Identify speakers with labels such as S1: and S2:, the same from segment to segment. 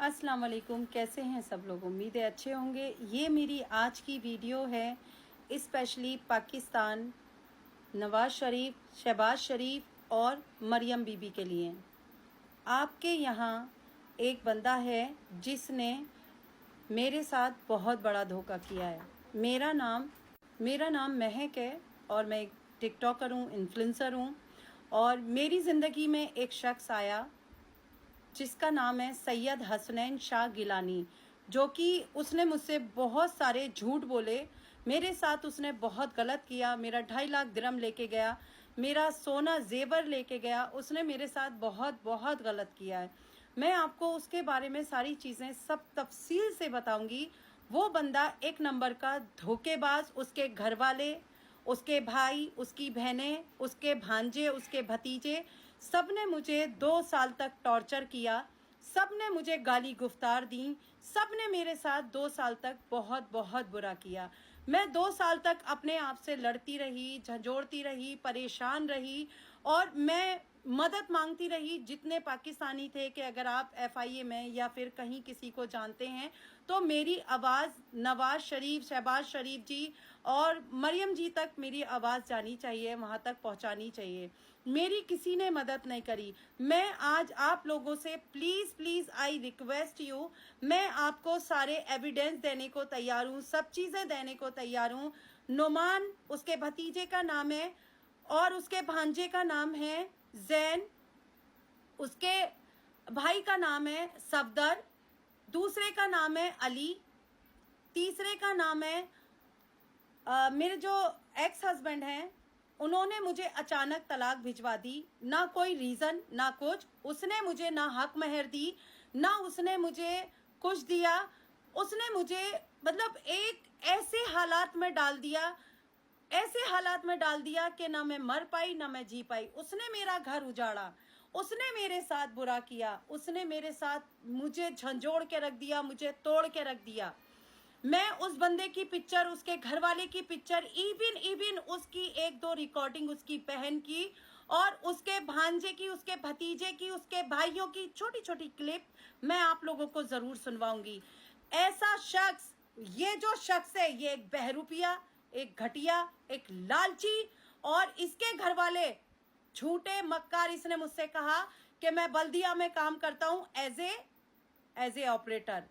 S1: अस्सलाम वालेकुम, कैसे हैं सब लोग। उम्मीद है अच्छे होंगे। ये मेरी आज की वीडियो है स्पेशली पाकिस्तान, नवाज शरीफ, शहबाज शरीफ और मरियम बीबी के लिए। आपके यहाँ एक बंदा है जिसने मेरे साथ बहुत बड़ा धोखा किया है। मेरा नाम महक है और मैं एक टिकटॉकर हूँ, इन्फ्लुएंसर हूँ। और मेरी ज़िंदगी में एक शख्स आया जिसका नाम है सैयद हसनैन शाह गिलानी, जो कि उसने मुझसे बहुत सारे झूठ बोले। मेरे साथ उसने बहुत गलत किया। मेरा 2.5 लाख दिरहम लेके गया, मेरा सोना जेवर लेके गया। उसने मेरे साथ बहुत बहुत गलत किया है। मैं आपको उसके बारे में सारी चीज़ें सब तफसील से बताऊंगी। वो बंदा एक नंबर का धोखेबाज, उसके घर वाले, उसके भाई, उसकी बहनें, उसके भांजे, उसके भतीजे, सब ने मुझे 2 साल तक टॉर्चर किया। सब ने मुझे गाली गुफ्तार दी। सब ने मेरे साथ 2 साल तक बहुत बहुत बुरा किया। मैं 2 साल तक अपने आप से लड़ती रही, झंझोड़ती रही, परेशान रही और मैं मदद मांगती रही। जितने पाकिस्तानी थे कि अगर आप FIA में या फिर कहीं किसी को जानते हैं तो मेरी आवाज़ नवाज शरीफ, शहबाज शरीफ जी और मरियम जी तक मेरी आवाज़ जानी चाहिए, वहाँ तक पहुँचानी चाहिए। मेरी किसी ने मदद नहीं करी। मैं आज आप लोगों से प्लीज़ आई रिक्वेस्ट यू, मैं आपको सारे एविडेंस देने को तैयार हूँ, सब चीज़ें देने को तैयार हूँ। नुमान उसके भतीजे का नाम है और उसके भांजे का नाम है जैन, उसके भाई का नाम है सफदर, दूसरे का नाम है अली, तीसरे का नाम है मेरे जो एक्स हस्बैंड हैं, उन्होंने मुझे अचानक तलाक भिजवा दी। ना कोई रीज़न, ना कुछ। उसने मुझे ना हक महर दी, ना उसने मुझे कुछ दिया। उसने मुझे मतलब एक ऐसे हालात में डाल दिया, ऐसे हालात में डाल दिया कि ना मैं मर पाई ना मैं जी पाई। उसने मेरा घर उजाड़ा, उसने मेरे साथ बुरा किया, उसने मेरे साथ मुझे झंझोड़ के रख दिया, मुझे तोड़ के रख दिया। मैं उस बंदे की पिक्चर, उसके घर वाले की पिक्चर, इवन उसकी 1-2 रिकॉर्डिंग, उसकी बहन की और उसके भांजे की, उसके भतीजे की, उसके भाइयों की छोटी छोटी क्लिप मैं आप लोगों को जरूर सुनवाऊंगी। ऐसा शख्स, ये जो शख्स है, ये एक बहरूपिया, एक घटिया, एक लालची और इसके घर वाले झूठे मक्कार। इसने मुझसे कहा कि मैं बल्दिया में काम करता हूं एज ए ऑपरेटर।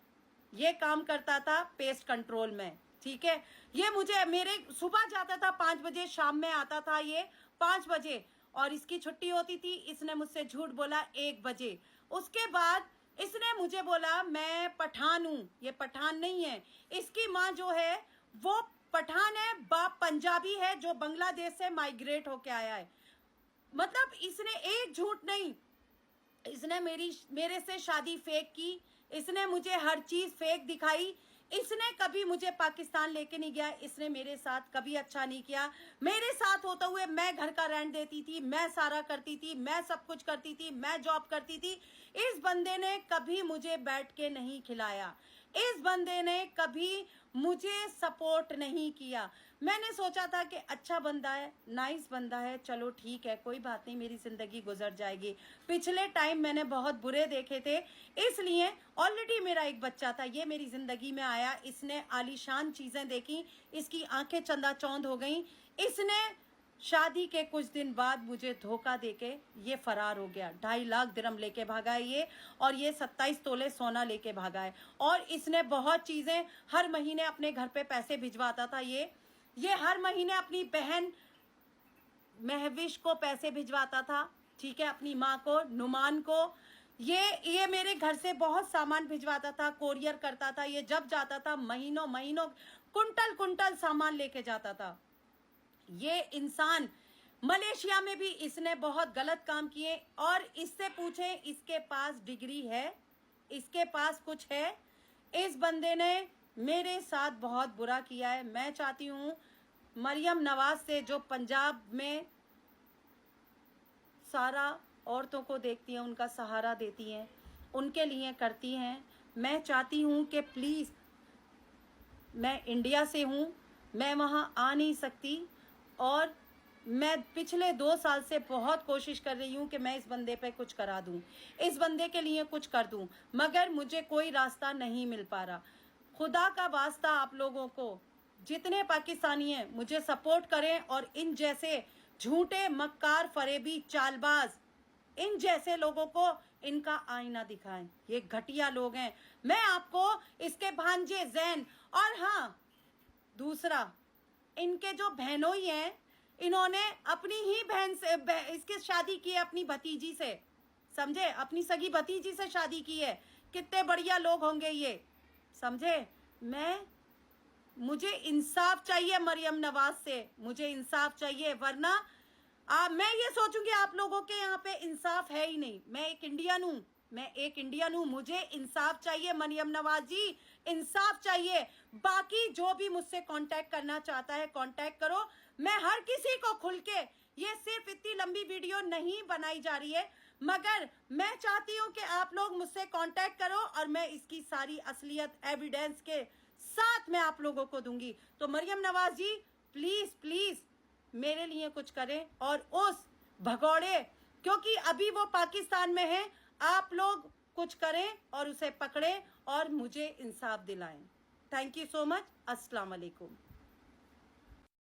S1: ये काम करता था पेस्ट कंट्रोल में, ठीक है। ये मुझे मेरे सुबह जाता था 5 बजे, शाम में आता था ये 5 बजे और इसकी छुट्टी होती थी। इसने मुझसे झूठ बोला 1 बजे। उसके बाद इसने मुझे बोला मैं पठान हूं। ये पठान नहीं है। इसकी माँ जो है वो पठान है, बाप पंजाबी है जो बांग्लादेश से माइग्रेट होके आया है। मतलब इसने एक झूठ नहीं, इसने मेरे से शादी फेक की। इसने मुझे हर चीज फेक दिखाई। इसने कभी मुझे पाकिस्तान लेके नहीं गया। इसने मेरे साथ कभी अच्छा नहीं किया। मेरे साथ होता हुए मैं घर का रेंट देती थी, मैं सारा करती थी, मैं सब कुछ करती थी, मैं जॉब करती थी। इस बंदे ने कभी मुझे बैठ के नहीं खिलाया। इस बंदे ने कभी मुझे सपोर्ट नहीं किया। मैंने सोचा था कि अच्छा बंदा है, नाइस बंदा है, चलो ठीक है, कोई बात नहीं, मेरी जिंदगी गुजर जाएगी। पिछले टाइम मैंने बहुत बुरे देखे थे, इसलिए ऑलरेडी मेरा एक बच्चा था, ये मेरी जिंदगी में आया। इसने आलीशान चीजें देखी, इसकी आंखें चंदा चौंध हो गई। इसने शादी के कुछ दिन बाद मुझे धोखा देके ये फरार हो गया। 2.5 लाख दिरहम लेके भागा है ये, और ये 27 तोले सोना लेके भागा है। और इसने बहुत चीजें, हर महीने अपने घर पे पैसे भिजवाता था ये हर महीने अपनी बहन महविश को पैसे भिजवाता था, ठीक है, अपनी माँ को, नुमान को। ये मेरे घर से बहुत सामान भिजवाता था, कोरियर करता था। ये जब जाता था महीनों महीनों कुंटल कुंटल सामान लेके जाता था। ये इंसान मलेशिया में भी इसने बहुत गलत काम किए। और इससे पूछे, इसके पास डिग्री है, इसके पास कुछ है। इस बंदे ने मेरे साथ बहुत बुरा किया है। मैं चाहती हूँ मरियम नवाज से, जो पंजाब में सारा औरतों को देखती हैं, उनका सहारा देती हैं, उनके लिए करती हैं, मैं चाहती हूँ कि प्लीज़, मैं इंडिया से हूँ, मैं वहाँ आ नहीं सकती और मैं पिछले 2 साल से बहुत कोशिश कर रही हूँ कि मैं इस बंदे पे कुछ करा दूँ, इस बंदे के लिए कुछ कर दूँ, मगर मुझे कोई रास्ता नहीं मिल पा रहा। खुदा का वास्ता आप लोगों को, जितने पाकिस्तानी हैं, मुझे सपोर्ट करें और इन जैसे झूठे मक्कार फरेबी चालबाज, इन जैसे लोगों को इनका आईना दिखाएं। ये घटिया लोग हैं। मैं आपको इसके भांजे जैन, और हाँ दूसरा, इनके जो बहनोई हैं, इन्होंने अपनी ही बहन से इसकी शादी की है, अपनी भतीजी से, समझे, अपनी सगी भतीजी से शादी की है। कितने बढ़िया लोग होंगे ये, समझे। मुझे इंसाफ चाहिए मरियम नवाज से, मुझे इंसाफ चाहिए, वरना मैं ये सोचूंगी आप लोगों के यहाँ पे इंसाफ है ही नहीं। मैं एक इंडियन हूँ, मुझे इंसाफ चाहिए मरियम नवाज जी, इंसाफ चाहिए। बाकी जो भी मुझसे कांटेक्ट करना चाहता है कांटेक्ट करो, मैं हर किसी को खुल के, ये सिर्फ इतनी लंबी वीडियो नहीं बनाई जा रही है, मगर मैं चाहती हूँ कि आप लोग मुझसे कांटेक्ट करो और मैं इसकी सारी असलियत एविडेंस के साथ मैं आप लोगों को दूंगी। तो मरियम नवाज जी प्लीज प्लीज मेरे लिए कुछ करें, और उस भगौड़े, क्योंकि अभी वो पाकिस्तान में है, आप लोग कुछ करें और उसे पकड़ें और मुझे इंसाफ दिलाएं। Thank you so much. अस्सलाम वालेकुम।